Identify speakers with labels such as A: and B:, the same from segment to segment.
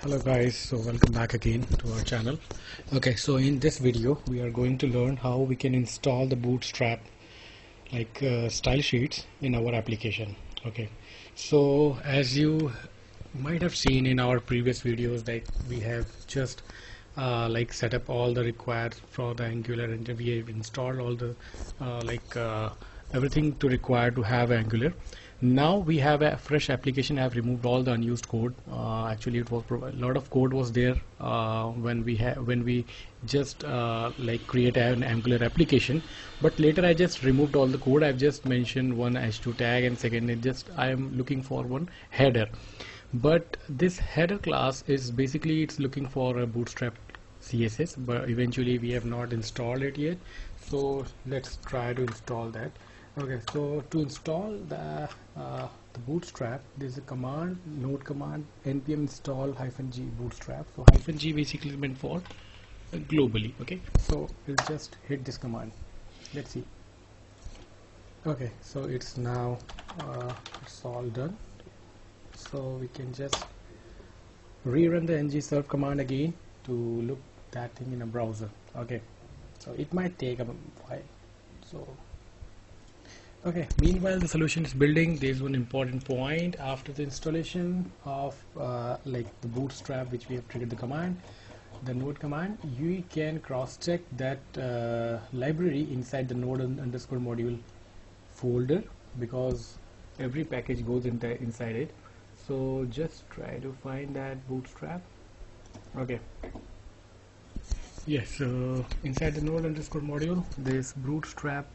A: Hello guys, so welcome back again to our channel. Okay, so in this video we are going to learn how we can install the Bootstrap style sheets in our application. Okay, so as you might have seen in our previous videos, like we have just set up all the required for the Angular, and we have installed all the everything to require to have Angular. Now we have a fresh application. I have removed all the unused code. Actually, it was a lot of code was there when we just create an Angular application. But later I just removed all the code. I've just mentioned one h2 tag, and second I am looking for one header. But this header class is basically it's looking for a Bootstrap CSS, but eventually we have not installed it yet. So let's try to install that. Okay, so to install the Bootstrap, there's a command, node command, npm install -g bootstrap. So -g basically meant for globally. Okay, so we'll just hit this command. Let's see. Okay, so it's now it's all done. So we can just rerun the ngserve command again to look that thing in a browser. Okay, so it might take a while. So okay, meanwhile the solution is building. There's one important point after the installation of the Bootstrap, which we have triggered the command, the node command. You can cross-check that library inside the node underscore module folder, because every package goes inside it. So just try to find that Bootstrap. Okay, yes, so inside the node underscore module, this Bootstrap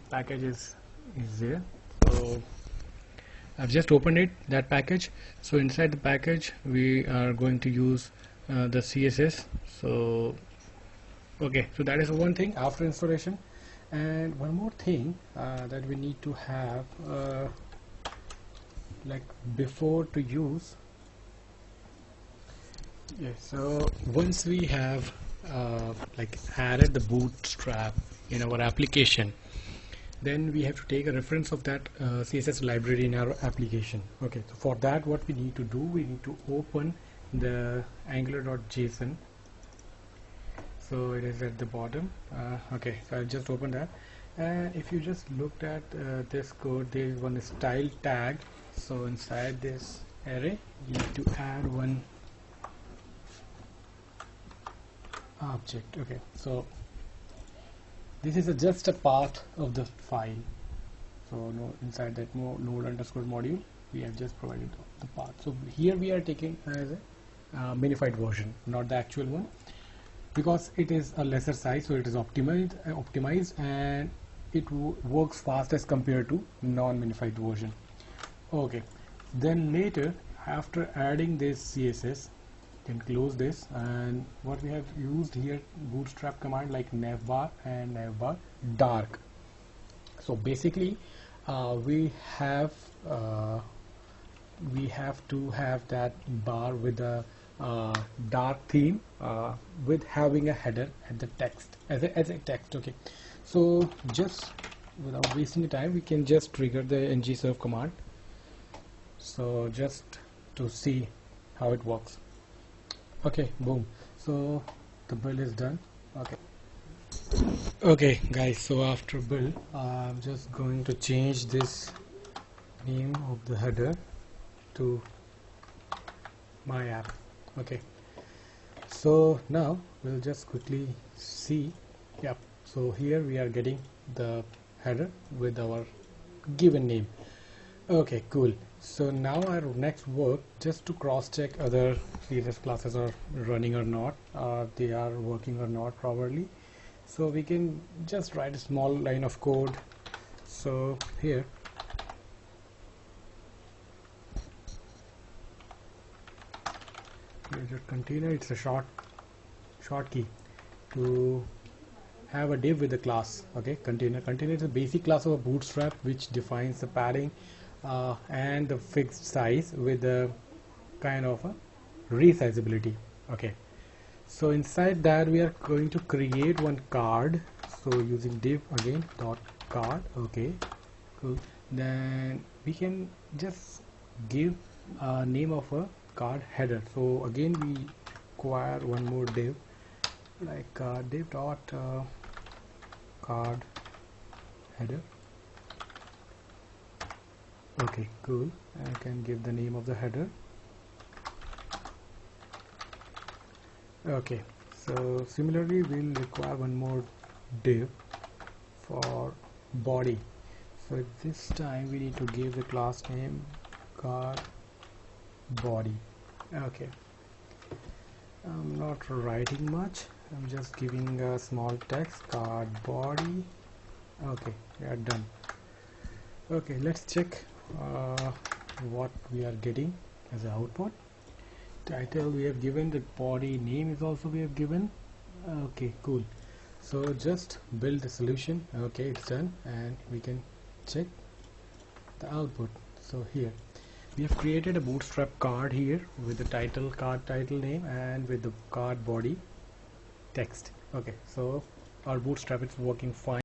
A: packages is there. So I've just opened it, that package. So inside the package we are going to use the CSS. So okay, so that is one thing after installation. And one more thing that we need to have before to use. Yeah, so once we have added the Bootstrap in our application, then we have to take a reference of that CSS library in our application. Okay, so for that what we need to do, we need to open the angular.json. So it is at the bottom. Okay, so I'll just open that, and if you just looked at this code, there is one style tag. So inside this array you need to add one object. Okay, so this is just a part of the file. So no, inside that node underscore module we have just provided the path. So here we are taking as a minified version, not the actual one, because it is a lesser size, so it is optimized and it works fast as compared to non-minified version. Okay, then later after adding this CSS, can close this, and what we have used here, Bootstrap command like navbar and navbar dark. So basically we have to have that bar with a dark theme with having a header at the text as a text. Okay, so just without wasting the time, we can just trigger the ngserve command. So just to see how it works. Okay, boom, so the build is done. Okay guys, so after build I'm just going to change this name of the header to my app. Okay, so now we'll just quickly see. Yep, so here we are getting the header with our given name. Okay, cool. So now our next work, just to cross check other CSS classes are running or not, they are working or not properly. So we can just write a small line of code. So here your container, it's a short key to have a div with the class. Okay, container is a basic class of a Bootstrap which defines the padding and the fixed size with a kind of a resizability. Okay, so inside that we are going to create one card. So using div again dot card. Okay, cool. Then we can just give a name of a card header. So again we require one more div, like div dot card header. Okay, cool. I can give the name of the header. Okay, so similarly we'll require one more div for body. So this time we need to give the class name card body. Okay, I'm not writing much, I'm just giving a small text card body. Okay, we are done. Okay, let's check what we are getting as an output. Title we have given, the body name is also we have given. Okay, cool. So just build the solution. Okay, it's done, and we can check the output. So here we have created a Bootstrap card here with the title, card title name, and with the card body text. Okay, so our Bootstrap is working fine.